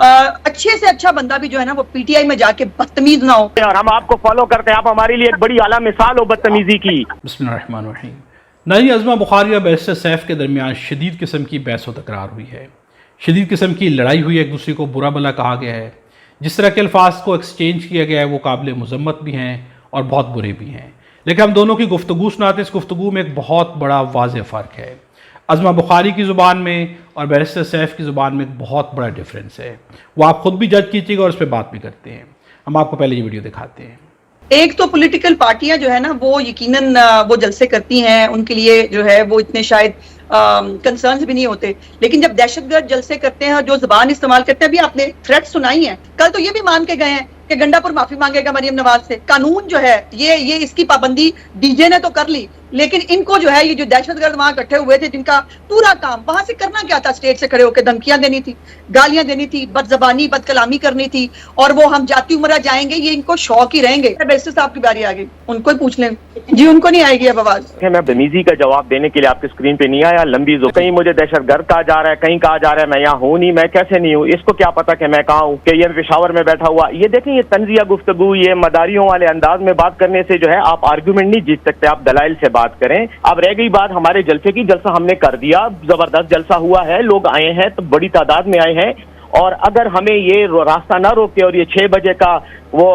اچھے سے اچھا بندہ بھی جو ہے نا وہ پی ٹی آئی میں جا کے بدتمیز نہ ہو، اور ہم آپ کو فالو کرتے ہیں، آپ ہمارے لیے ایک بڑی اعلیٰ مثال ہو بدتمیزی کی۔ بسم اللہ الرحمن الرحیم۔ ناظرین، عظمہ بخاری اور بیرسٹر سیف کے درمیان شدید قسم کی بحث و تکرار ہوئی ہے، شدید قسم کی لڑائی ہوئی ہے، ایک دوسرے کو برا بھلا کہا گیا ہے، جس طرح کے الفاظ کو ایکسچینج کیا گیا ہے وہ قابل مذمت بھی ہیں اور بہت برے بھی ہیں، لیکن ہم دونوں کی گفتگو سناتے ہیں۔ اس گفتگو میں ایک بہت بڑا واضح فرق ہے، عظمہ بخاری کی زبان میں اور بیرسٹر سیف کی زبان میں ایک بہت بڑا ڈیفرنس ہے، وہ آپ خود بھی جج کیجیے گا اور اس پہ بات بھی کرتے ہیں۔ ہم آپ کو پہلے یہ ویڈیو دکھاتے ہیں۔ ایک تو پولیٹیکل پارٹیاں جو ہے نا وہ یقیناً وہ جلسے کرتی ہیں، ان کے لیے جو ہے وہ اتنے شاید کنسرنز بھی نہیں ہوتے، لیکن جب دہشت گرد جلسے کرتے ہیں اور جو زبان استعمال کرتے ہیں، ابھی آپ نے تھریٹ سنائی ہیں، کل تو یہ بھی مان کے گئے ہیں کہ گنڈا پور معافی مانگے گا مریم نواز سے۔ قانون جو ہے یہ اس کی پابندی ڈی جے نے تو کر لی، لیکن ان کو جو ہے یہ جو دہشت گرد وہاں اکٹھے ہوئے تھے، جن کا پورا کام وہاں سے کرنا کیا تھا، اسٹیج سے کھڑے ہو کے دھمکیاں دینی تھی، گالیاں دینی تھی، بد زبانی بد کلامی کرنی تھی، اور وہ ہم جاتی عمرہ جائیں گے، یہ ان کو شوق ہی رہیں گے۔ بیرسٹر صاحب کی باری آ گئی، ان کو ہی پوچھ لیں جی، ان کو نہیں آئے گی اب آواز۔ میں بدتمیزی کا جواب دینے کے لیے آپ کے اسکرین پہ نہیں آیا، لمبی کہیں مجھے دہشت گرد کہا جا رہا ہے، کہیں کہا جا رہا ہے میں یہاں ہوں نہیں، میں کیسے نہیں ہوں، اس کو کیا پتا کہ میں کہاں ہوں، کہ یہ پشاور میں بیٹھا ہوا۔ یہ دیکھیں، یہ طنزیہ گفتگو، یہ مداریوں والے انداز میں بات کرنے سے جو ہے آپ آرگیومنٹ نہیں جیت سکتے، آپ دلائل سے بات کریں۔ اب رہ گئی بات ہمارے جلسے کی، جلسہ ہم نے کر دیا، زبردست جلسہ ہوا ہے، لوگ آئے ہیں تو بڑی تعداد میں آئے ہیں، اور اگر ہمیں یہ راستہ نہ روکتے اور یہ 6 بجے کا وہ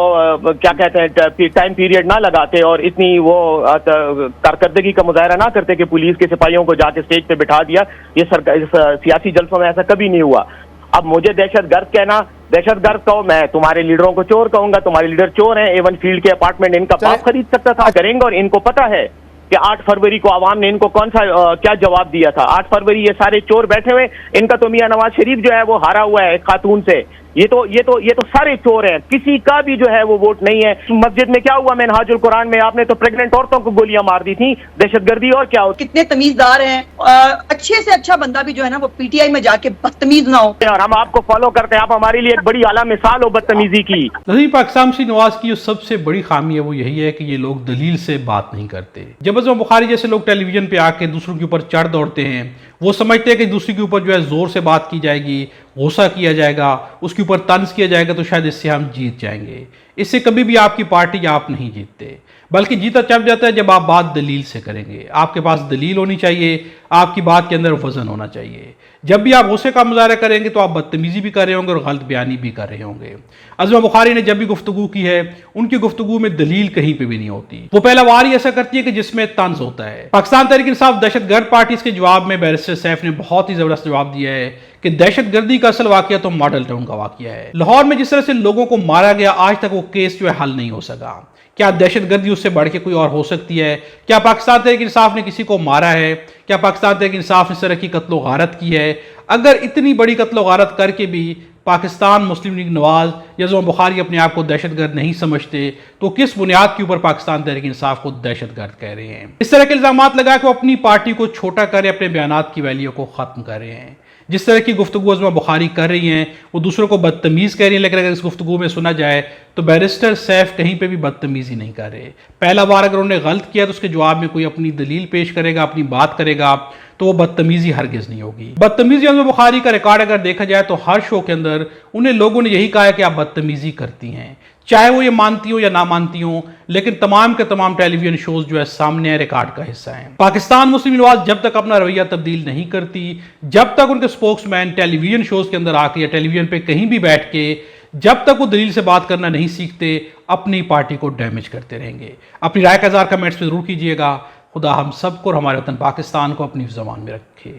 کیا کہتے ہیں ٹائم پیریڈ نہ لگاتے اور اتنی وہ کارکردگی کا مظاہرہ نہ کرتے کہ پولیس کے سپاہیوں کو جا کے اسٹیج پہ بٹھا دیا، یہ سیاسی جلسوں میں ایسا کبھی نہیں ہوا۔ اب مجھے دہشت گرد کہنا، دہشت گرد کہو، میں تمہارے لیڈروں کو چور کہوں گا، تمہارے لیڈر چور ہیں، ایون فیلڈ کے اپارٹمنٹ ان کا باپ خرید سکتا تھا، کریں گے، اور ان کو پتہ ہے کہ 8 فروری کو عوام نے ان کو کون سا کیا جواب دیا تھا۔ 8 فروری یہ سارے چور بیٹھے ہوئے، ان کا تو میاں نواز شریف جو ہے وہ ہارا ہوا ہے ایک خاتون سے، یہ تو سارے چور ہیں، کسی کا بھی جو ہے وہ ووٹ نہیں ہے۔ مسجد میں کیا ہوا منہاج القرآن میں، آپ نے تو پریگننٹ عورتوں کو گولیاں مار دی تھیں، دہشت گردی اور کیا ہو۔ کتنے تمیزدار ہیں، اچھے سے اچھا بندہ بھی جو ہے نا وہ پی ٹی آئی میں جا کے بدتمیز نہ ہو، اور ہم آپ کو فالو کرتے ہیں، آپ ہمارے لیے ایک بڑی اعلیٰ مثال ہو بدتمیزی کی۔ نظیر پاکستان مسلم نواز کی جو سب سے بڑی خامی ہے وہ یہی ہے کہ یہ لوگ دلیل سے بات نہیں کرتے۔ جب عظمہ بخاری جیسے لوگ ٹیلی ویژن پہ آ کے دوسروں کے اوپر چڑھ دوڑتے ہیں، وہ سمجھتے ہیں کہ دوسرے کے اوپر جو ہے زور سے بات کی جائے گی، غصہ کیا جائے گا، اس کے اوپر طنز کیا جائے گا تو شاید اس سے ہم جیت جائیں گے۔ اس سے کبھی بھی آپ کی پارٹی یا آپ نہیں جیتتے، بلکہ جیتا چپ جاتا ہے جب آپ بات دلیل سے کریں گے۔ آپ کے پاس دلیل ہونی چاہیے، آپ کی بات کے اندر وزن ہونا چاہیے۔ جب بھی آپ غصے کا مظاہرہ کریں گے تو آپ بدتمیزی بھی کر رہے ہوں گے اور غلط بیانی بھی کر رہے ہوں گے۔ عظمہ بخاری نے جب بھی گفتگو کی ہے، ان کی گفتگو میں دلیل کہیں پہ بھی نہیں ہوتی، وہ پہلا وار ہی ایسا کرتی ہے کہ جس میں طنز ہوتا ہے۔ پاکستان تحریک انصاف دہشت گرد پارٹیز کے جواب میں بیرسٹر سیف نے بہت ہی زبردست جواب دیا ہے کہ دہشت گردی کا اصل واقعہ تو ماڈل ٹاؤن کا واقعہ ہے۔ لاہور میں جس طرح سے لوگوں کو مارا گیا، آج تک وہ کیس جو ہے حل نہیں ہو سکا۔ کیا دہشت گردی اس سے بڑھ کے کوئی اور ہو سکتی ہے؟ کیا پاکستان تحریک انصاف نے کسی کو مارا ہے؟ کیا پاکستان تحریک انصاف نے اس طرح کی قتل و غارت کی ہے؟ اگر اتنی بڑی قتل و غارت کر کے بھی پاکستان مسلم لیگ نواز یا عظمہ بخاری اپنے آپ کو دہشت گرد نہیں سمجھتے تو کس بنیاد کے اوپر پاکستان تحریک انصاف کو دہشت گرد کہہ رہے ہیں؟ اس طرح کے الزامات لگا کے وہ اپنی پارٹی کو چھوٹا کرے، اپنے بیانات کی ویلیو کو ختم کر رہے ہیں۔ جس طرح کی گفتگو عظمہ بخاری کر رہی ہیں، وہ دوسروں کو بدتمیز کہہ رہی ہیں، لیکن اگر اس گفتگو میں سنا جائے تو بیرسٹر سیف کہیں پہ بھی بدتمیزی نہیں کر رہے۔ پہلا بار اگر انہوں نے غلط کیا تو اس کے جواب میں کوئی اپنی دلیل پیش کرے گا، اپنی بات کرے گا، تو وہ بدتمیزی ہرگز نہیں ہوگی۔ بدتمیزی عظمہ بخاری کا ریکارڈ اگر دیکھا جائے تو ہر شو کے اندر انہیں لوگوں نے یہی کہا ہے کہ آپ بدتمیزی کرتی ہیں، چاہے وہ یہ مانتی ہوں یا نہ مانتی ہوں، لیکن تمام کے تمام ٹیلی ویژن شوز جو ہے سامنے ریکارڈ کا حصہ ہیں۔ پاکستان مسلم نواز جب تک اپنا رویہ تبدیل نہیں کرتی، جب تک ان کے سپوکس مین ٹیلی ویژن شوز کے اندر آ کے یا ٹیلی ویژن پہ کہیں بھی بیٹھ کے جب تک وہ دلیل سے بات کرنا نہیں سیکھتے، اپنی پارٹی کو ڈیمیج کرتے رہیں گے۔ اپنی رائے کا اظہار کمنٹس میں ضرور کیجیے گا۔ خدا ہم سب کو اور ہمارے وطن پاکستان کو اپنی زبان میں رکھے۔